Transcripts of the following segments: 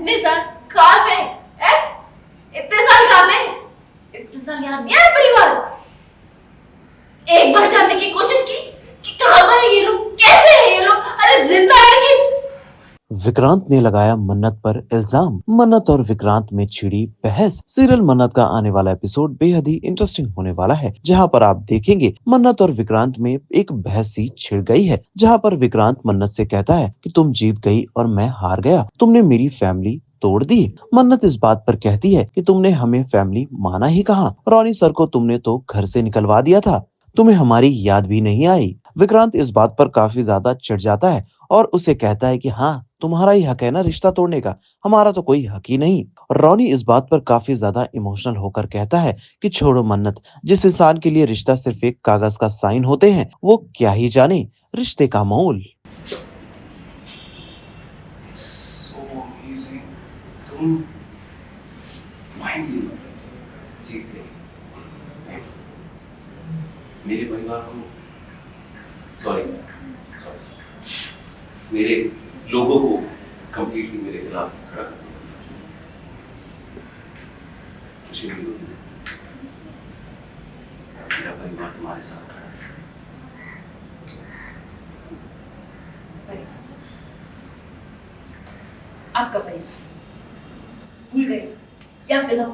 इतने साल कहाँ थे? हैं? इतने साल कहाँ थे? इतने साल याद नहीं आया परिवार? एक बार जानने की कोशिश की कि कहाँ पर है ये लोग, कैसे है ये लोग, अरे जिंदा है कि? विक्रांत ने लगाया मन्नत पर इल्जाम। मन्नत और विक्रांत में छिड़ी बहस। सीरियल मन्नत का आने वाला एपिसोड बेहद ही इंटरेस्टिंग होने वाला है, जहां पर आप देखेंगे मन्नत और विक्रांत में एक बहस सी छिड़ गई है, जहां पर विक्रांत मन्नत से कहता है कि तुम जीत गई और मैं हार गया, तुमने मेरी फैमिली तोड़ दी। मन्नत इस बात पर कहती है कि तुमने हमें फैमिली माना ही कहाँ, रॉनी सर को तुमने तो घर से निकलवा दिया था, तुम्हें हमारी याद भी नहीं आई। विक्रांत इस बात पर काफी ज्यादा चिढ़ जाता है और उसे कहता है कि हाँ, तुम्हारा ही हक है ना रिश्ता तोड़ने का, हमारा तो कोई हक ही नहीं। रॉनी इस बात पर काफी ज्यादा इमोशनल होकर कहता है कि छोड़ो मन्नत, जिस इंसान के लिए रिश्ता सिर्फ एक कागज का साइन होते हैं, वो क्या ही जाने रिश्ते का मोल। So amazing. तुम फाइनली जीत गए। Right? मेरे परिवार को सॉरी मेरे लोगों को कंप्लीटली मेरे खिलाफ खड़ा कर दिया। खुशी भी होगी, मेरा परिवार तुम्हारे साथ खड़ा है। आपका परिवार भूल गए, याद दिलाओ।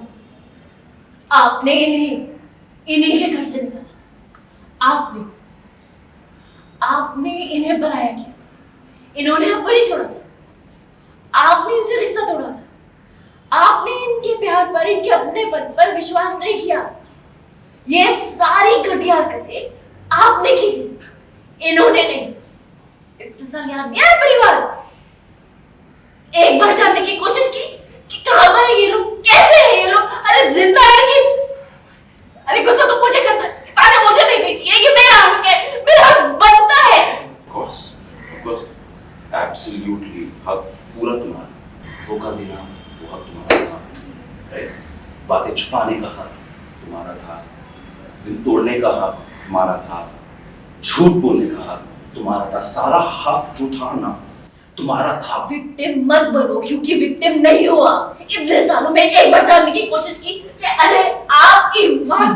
आपने इन्हीं के घर से निकाला। आपने इन्हें बनाया किया, इन्होंने आपको नहीं छोड़ा था। आपने इनसे रिश्ता तोड़ा था। आपने इनके प्यार पर, इनके अपनेपन पर विश्वास नहीं किया। ये सारी घटिया हरकतें आपने की थी, इन्होंने नहीं। इतने साल याद नहीं आया परिवार? एक बार जानने की कोशिश की कि कहाँ पर है ये लोग, कैसे है ये लोग, अरे जिंदा है कि? अरे गुस्सा तो मुझे करना चाहिए, ताने मुझे देनी चाहिए, ये मेरा हक है, मेरा हक बनता है। Of course, absolutely हक पूरा तुम्हारा। धोखा देना वो हक तुम्हारा था, right? बातें छुपाने का हक तुम्हारा था, दिल तोड़ने का हक तुम्हारा था, झूठ बोलने का हक तुम्हारा था, सारा हक जो था ना तुम्हारा था। विक्टिम मत बनो, क्योंकि विक्टिम नहीं हुआ। इतने सालों में एक बार जानने की कोशिश की कि अरे आपकी मां।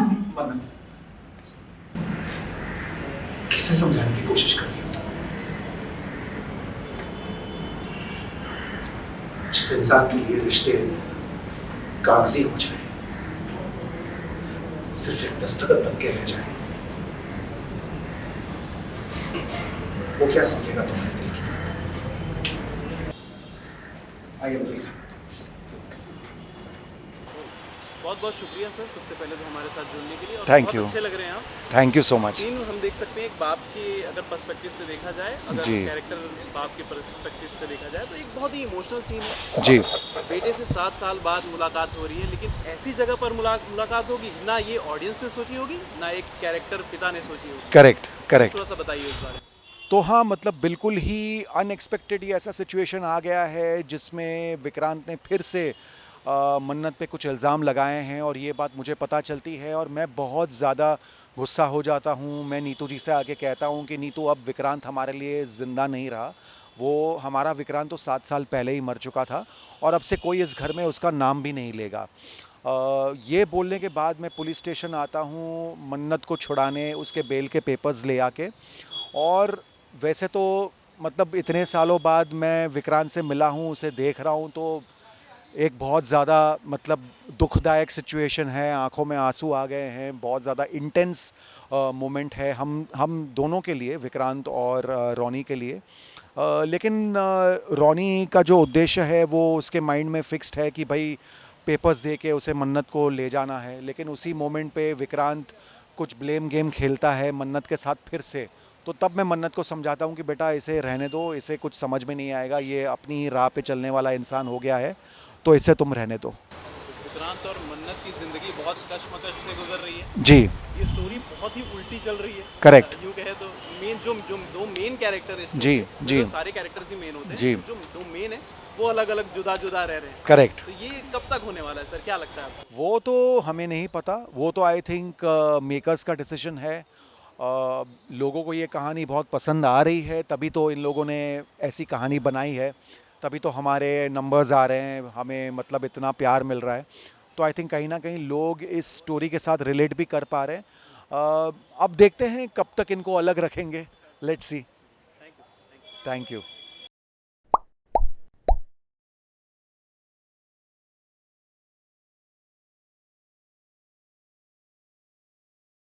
किसे समझाने की कोशिश कर रही हो तुम? जिस इंसान के लिए रिश्ते कागजी हो जाए, सिर्फ एक दस्तखत बन के रह जाए, वो क्या समझेगा तुम्हारे दिल की बात? I am please. बहुत बहुत शुक्रिया सर, सबसे पहले तो हमारे साथ जुड़ने के लिए। और थैंक बहुत यू, अच्छे लग रहे हैं आप। Thank you so much. Scene हम देख सकते हैं एक बाप के अगर पर्सपेक्टिव से देखा जाए, अगर जी। कैरेक्टर बाप के पर्सपेक्टिव से देखा जाए तो एक बहुत ही इमोशनल सीन है। जी। बेटे से 7 साल बाद मुलाकात हो रही है, लेकिन ऐसी जगह पर मुलाकात होगी ना ये ऑडियंस ने सोची होगी, ना एक कैरेक्टर पिता ने सोची होगी। Correct correct. थोड़ा सा बताइए इस बारे में। तो हाँ, मतलब बिल्कुल ही अनएक्सपेक्टेड ही ऐसा सिचुएशन आ गया है जिसमें विक्रांत ने फिर से मन्नत पे कुछ इल्ज़ाम लगाए हैं और ये बात मुझे पता चलती है और मैं बहुत ज़्यादा गुस्सा हो जाता हूँ। मैं नीतू जी से आके कहता हूँ कि नीतू, अब विक्रांत हमारे लिए ज़िंदा नहीं रहा, वो हमारा विक्रांत तो 7 साल पहले ही मर चुका था और अब से कोई इस घर में उसका नाम भी नहीं लेगा। ये बोलने के बाद मैं पुलिस स्टेशन आता हूँ मन्नत को छुड़ाने, उसके बेल के पेपर्स ले आके। और वैसे तो मतलब इतने सालों बाद मैं विक्रांत से मिला हूँ, उसे देख रहा हूँ, तो एक बहुत ज़्यादा मतलब दुखदायक सिचुएशन है, आंखों में आंसू आ गए हैं, बहुत ज़्यादा इंटेंस मोमेंट है हम दोनों के लिए, विक्रांत और रॉनी के लिए। लेकिन रॉनी का जो उद्देश्य है वो उसके माइंड में फिक्स्ड है कि भाई पेपर्स दे के उसे मन्नत को ले जाना है, लेकिन उसी मोमेंट पे विक्रांत कुछ ब्लेम गेम खेलता है मन्नत के साथ फिर से। तो तब मैं मन्नत को समझाता हूँ कि बेटा इसे रहने दो, इसे कुछ समझ में नहीं आएगा, ये अपनी राह पे चलने वाला इंसान हो गया है, तो इसे तुम रहने दो। विक्रांत और मन्नत की जिंदगी बहुत कश्मकश से गुजर रही है जी। ये स्टोरी बहुत ही उल्टी चल रही है। करेक्ट। यूँ कहे तो मेन जो दो मेन कैरेक्टर है, जी जी सारे कैरेक्टर्स ही मेन होते हैं, जी। जो दो मेन है वो अलग अलग जुदा जुदा रह रहे हैं। करेक्ट। तो ये कब तक होने वाला है सर, क्या लगता है आपको? वो तो हमें नहीं पता, वो तो आई थिंक मेकर्स का डिसीजन है। लोगों को ये कहानी बहुत पसंद आ रही है, तभी तो इन लोगों ने ऐसी कहानी बनाई है। तभी तो हमारे नंबर्स आ रहे हैं, हमें मतलब इतना प्यार मिल रहा है। तो आई थिंक कहीं ना कहीं लोग इस स्टोरी के साथ रिलेट भी कर पा रहे हैं। अब देखते हैं कब तक इनको अलग रखेंगे। Let's see. Thank you. Thank you.